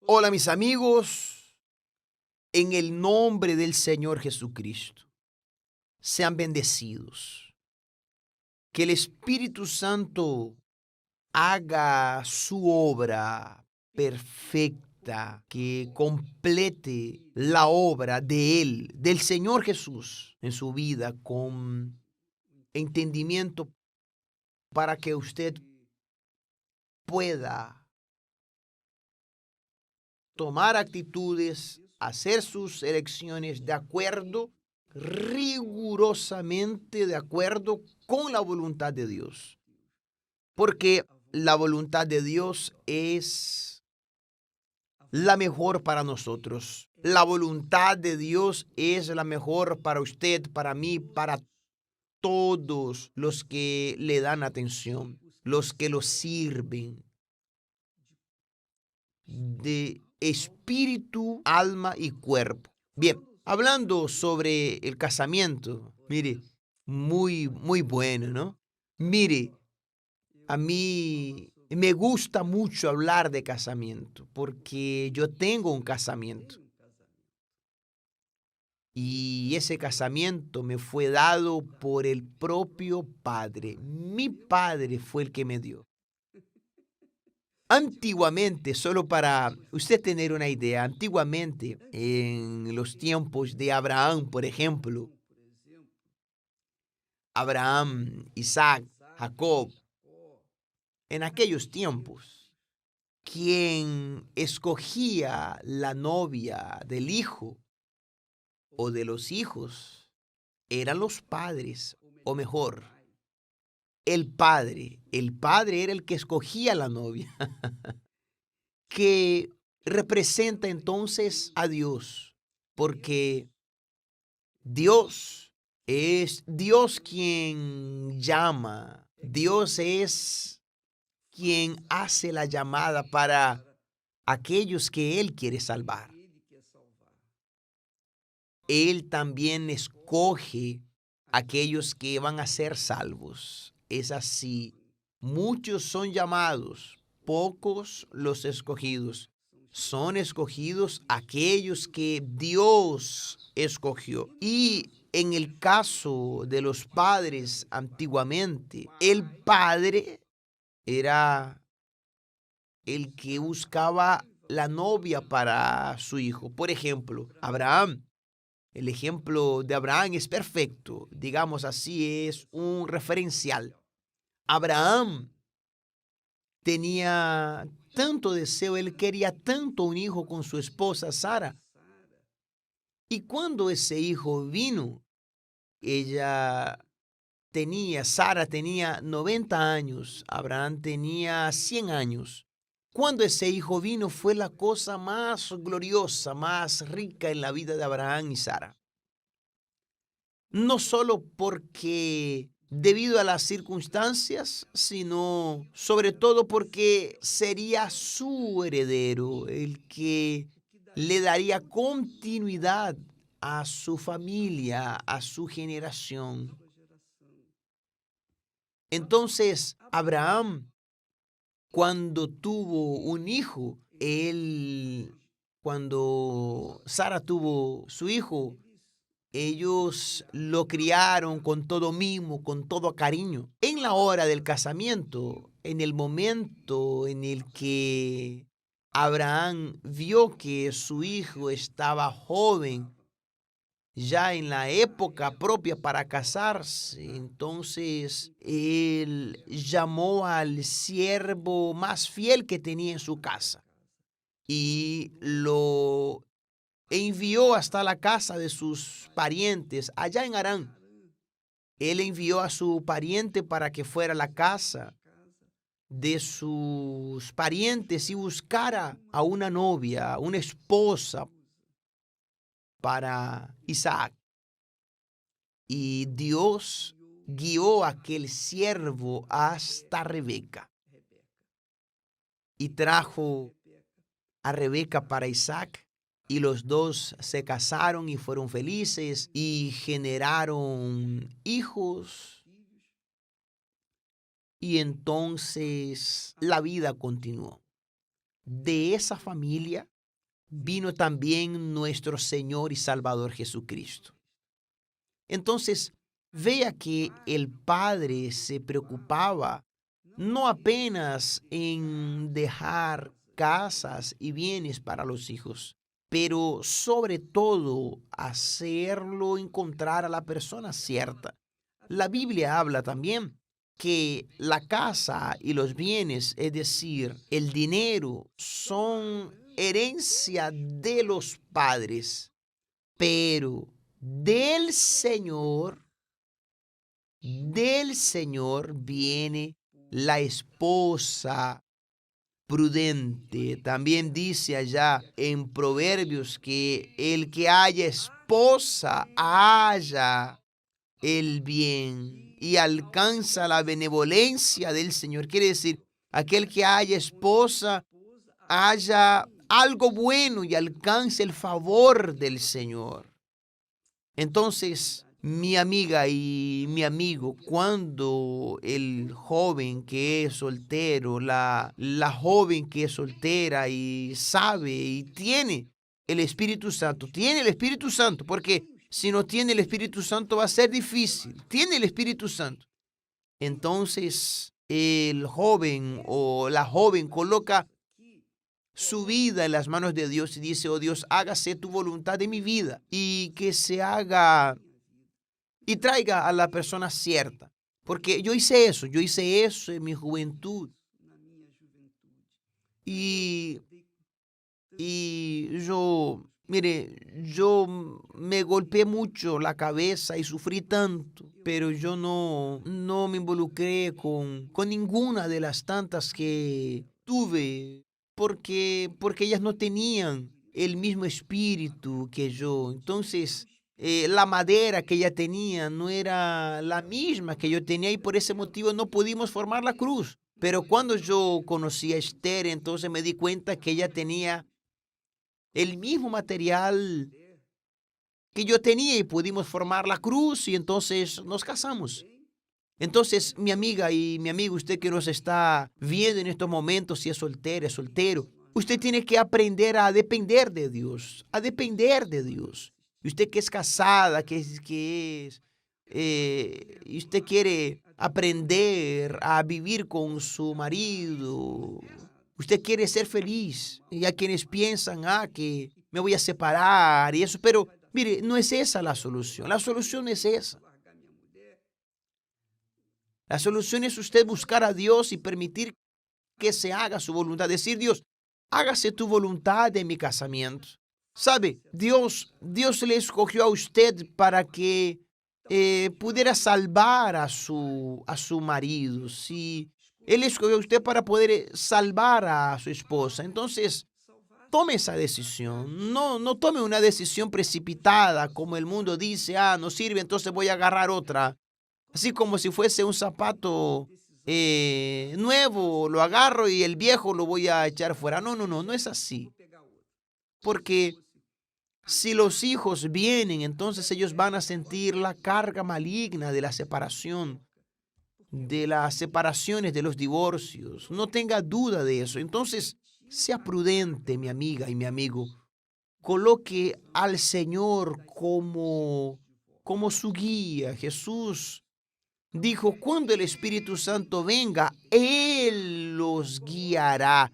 Hola mis amigos, en el nombre del Señor Jesucristo, sean bendecidos. Que el Espíritu Santo haga su obra perfecta, que complete la obra de Él, del Señor Jesús, en su vida con entendimiento para que usted pueda tomar actitudes, hacer sus elecciones de acuerdo, rigurosamente de acuerdo con la voluntad de Dios. Porque la voluntad de Dios es la mejor para nosotros. La voluntad de Dios es la mejor para usted, para mí, para todos los que le dan atención, los que lo sirven de espíritu, alma y cuerpo. Bien, hablando sobre el casamiento, mire, muy bueno, ¿no? Mire, a mí me gusta mucho hablar de casamiento porque yo tengo un casamiento y ese casamiento me fue dado por el propio Padre. Mi Padre fue el que me dio. Antiguamente, solo para usted tener una idea, antiguamente, en los tiempos de Abraham, por ejemplo, Abraham, Isaac, Jacob, en aquellos tiempos, quien escogía la novia del hijo o de los hijos eran los padres, o mejor, el padre. El padre era el que escogía la novia, que representa entonces a Dios, porque Dios es Dios quien llama, Dios es quien hace la llamada para aquellos que Él quiere salvar. Él también escoge aquellos que van a ser salvos. Es así. Muchos son llamados, pocos los escogidos. Son escogidos aquellos que Dios escogió. Y en el caso de los padres antiguamente, el padre era el que buscaba la novia para su hijo. Por ejemplo, Abraham. El ejemplo de Abraham es perfecto, digamos así, es un referencial. Abraham tenía tanto deseo, él quería tanto un hijo con su esposa Sara. Y cuando ese hijo vino, Sara tenía 90 años, Abraham tenía 100 años. Cuando ese hijo vino fue la cosa más gloriosa, más rica en la vida de Abraham y Sara. No solo porque debido a las circunstancias, sino sobre todo porque sería su heredero el que le daría continuidad a su familia, a su generación. Entonces, Abraham, cuando tuvo un hijo, cuando Sara tuvo su hijo, ellos lo criaron con todo mimo, con todo cariño. En la hora del casamiento, en el momento en el que Abraham vio que su hijo estaba joven, ya en la época propia para casarse, entonces él llamó al siervo más fiel que tenía en su casa y lo envió hasta la casa de sus parientes allá en Harán. Él envió a su pariente para que fuera a la casa de sus parientes y buscara a una novia, una esposa para Isaac. Y Dios guió a aquel siervo hasta Rebeca y trajo a Rebeca para Isaac. Y los dos se casaron y fueron felices y generaron hijos. Y entonces la vida continuó. De esa familia vino también nuestro Señor y Salvador Jesucristo. Entonces, vea que el Padre se preocupaba no apenas en dejar casas y bienes para los hijos, pero sobre todo hacerlo encontrar a la persona cierta. La Biblia habla también que la casa y los bienes, es decir, el dinero, son herencia de los padres, pero del Señor viene la esposa prudente. También dice allá en Proverbios que el que haya esposa halla el bien y alcanza la benevolencia del Señor. Quiere decir, aquel que haya esposa haya algo bueno y alcance el favor del Señor. Entonces, mi amiga y mi amigo, cuando el joven que es soltero, la joven que es soltera y sabe y tiene el Espíritu Santo, porque si no tiene el Espíritu Santo va a ser difícil, tiene el Espíritu Santo. Entonces, el joven o la joven coloca su vida en las manos de Dios y dice, oh Dios, hágase tu voluntad en mi vida y que se haga y traiga a la persona cierta. Porque yo hice eso en mi juventud. Y, y mire, yo me golpeé mucho la cabeza y sufrí tanto, pero yo no me involucré con ninguna de las tantas que tuve, porque ellas no tenían el mismo espíritu que yo. Entonces, la madera que ella tenía no era la misma que yo tenía y por ese motivo no pudimos formar la cruz. Pero cuando yo conocí a Esther, entonces me di cuenta que ella tenía el mismo material que yo tenía y pudimos formar la cruz y entonces nos casamos. Entonces, mi amiga y mi amigo, usted que nos está viendo en estos momentos, si es soltera, es soltero, usted tiene que aprender a depender de Dios, a depender de Dios. Y usted que es casada, y usted quiere aprender a vivir con su marido, usted quiere ser feliz. Y hay quienes piensan, que me voy a separar y eso, pero mire, no es esa la solución. La solución es esa. La solución es usted buscar a Dios y permitir que se haga su voluntad. Decir, Dios, hágase tu voluntad en mi casamiento. ¿Sabe? Dios le escogió a usted para que pudiera salvar a su marido. Si Él escogió a usted para poder salvar a su esposa. Entonces, tome esa decisión. No tome una decisión precipitada, como el mundo dice, no sirve, entonces voy a agarrar otra. Así como si fuese un zapato nuevo, lo agarro y el viejo lo voy a echar fuera. No es así. Porque si los hijos vienen, entonces ellos van a sentir la carga maligna de la separación, de las separaciones, de los divorcios. No tenga duda de eso. Entonces, sea prudente, mi amiga y mi amigo. Coloque al Señor como su guía. Jesús dijo, cuando el Espíritu Santo venga, Él los guiará.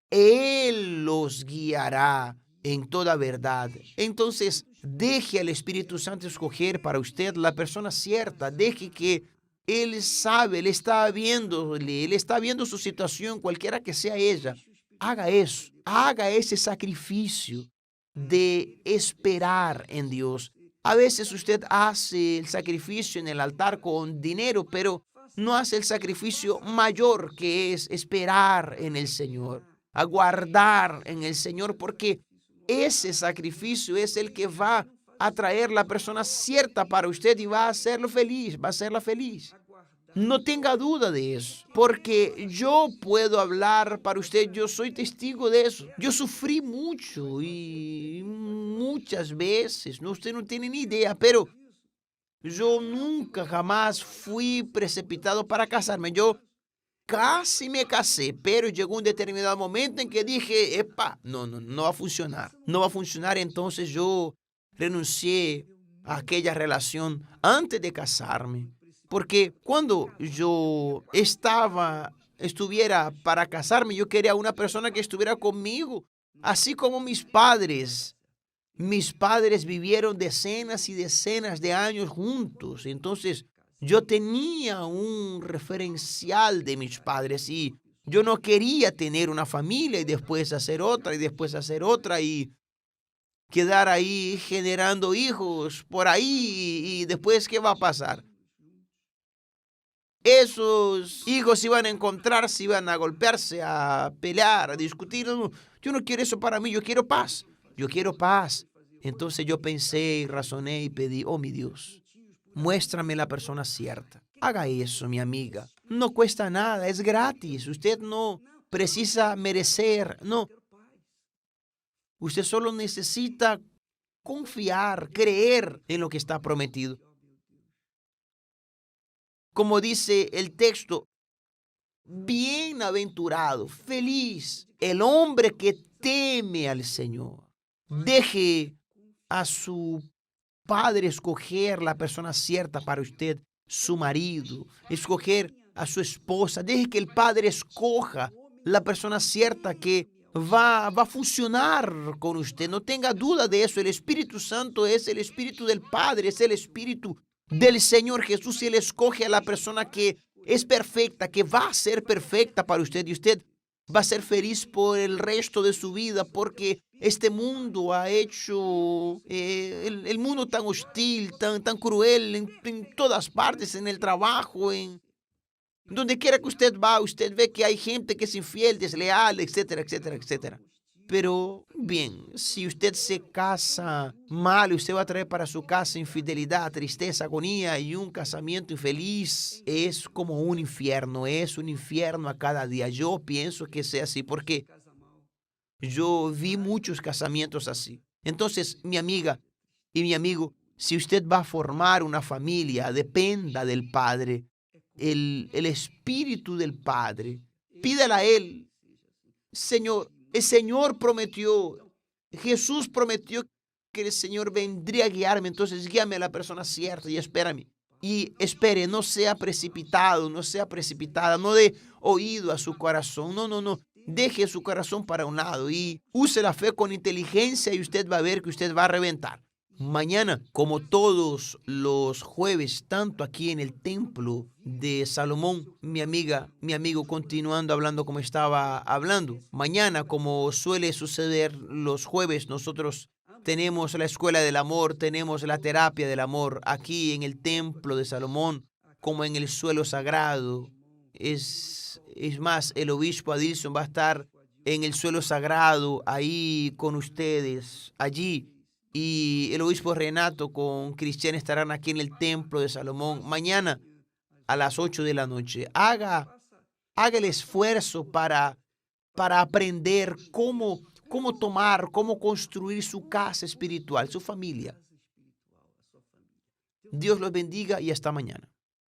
Él los guiará en toda verdad. Entonces, deje al Espíritu Santo escoger para usted la persona cierta. Deje que Él sabe, Él está viendo su situación, cualquiera que sea ella. Haga eso, haga ese sacrificio de esperar en Dios. A veces usted hace el sacrificio en el altar con dinero, pero no hace el sacrificio mayor que es esperar en el Señor, aguardar en el Señor, porque ese sacrificio es el que va a traer la persona cierta para usted y va a hacerlo feliz, va a hacerla feliz. No tenga duda de eso, porque yo puedo hablar para usted, yo soy testigo de eso. Yo sufrí mucho y muchas veces, no, usted no tiene ni idea, pero yo nunca jamás fui precipitado para casarme. Yo casi me casé, pero llegó un determinado momento en que dije, epa, no va a funcionar. No va a funcionar, entonces yo renuncié a aquella relación antes de casarme. Porque cuando yo estuviera para casarme, yo quería una persona que estuviera conmigo, así como mis padres. Mis padres vivieron decenas y decenas de años juntos. Entonces, yo tenía un referencial de mis padres y yo no quería tener una familia y después hacer otra y después hacer otra y quedar ahí generando hijos por ahí y después, ¿qué va a pasar? Esos hijos iban a encontrarse, iban a golpearse, a pelear, a discutir. No, yo no quiero eso para mí, yo quiero paz. Yo quiero paz. Entonces yo pensé y razoné y pedí, oh mi Dios, muéstrame la persona cierta. Haga eso, mi amiga. No cuesta nada, es gratis. Usted no precisa merecer, no. Usted solo necesita confiar, creer en lo que está prometido. Como dice el texto, bienaventurado, feliz, el hombre que teme al Señor. Deje a su padre escoger la persona cierta para usted, su marido, escoger a su esposa. Deje que el padre escoja la persona cierta que va a funcionar con usted. No tenga duda de eso. El Espíritu Santo es el Espíritu del Padre, es el Espíritu del Señor Jesús y Él escoge a la persona que es perfecta, que va a ser perfecta para usted y usted va a ser feliz por el resto de su vida porque este mundo ha hecho el mundo tan hostil, tan cruel en todas partes, en el trabajo, en donde quiera que usted va, usted ve que hay gente que es infiel, desleal, etcétera, etcétera, etcétera. Pero bien, si usted se casa mal, usted va a traer para su casa infidelidad, tristeza, agonía y un casamiento infeliz. Es como un infierno, es un infierno a cada día. Yo pienso que sea así porque yo vi muchos casamientos así. Entonces, mi amiga y mi amigo, si usted va a formar una familia, dependa del Padre, el Espíritu del Padre. Pídala a Él. Señor, el Señor prometió, Jesús prometió que el Señor vendría a guiarme, entonces guíame a la persona cierta y espérame. Y espere, no sea precipitado, no sea precipitada, no dé oído a su corazón, no. Deje su corazón para un lado y use la fe con inteligencia y usted va a ver que usted va a reventar. Mañana, como todos los jueves, tanto aquí en el templo de Salomón, mi amiga, mi amigo, continuando hablando como estaba hablando. Mañana, como suele suceder los jueves, nosotros tenemos la escuela del amor, tenemos la terapia del amor aquí en el templo de Salomón, como en el suelo sagrado. Es más, el obispo Adilson va a estar en el suelo sagrado, ahí con ustedes, allí. Y el obispo Renato con Cristian estarán aquí en el templo de Salomón mañana a las 8 de la noche. Haga el esfuerzo para aprender cómo tomar, cómo construir su casa espiritual, su familia. Dios los bendiga y hasta mañana.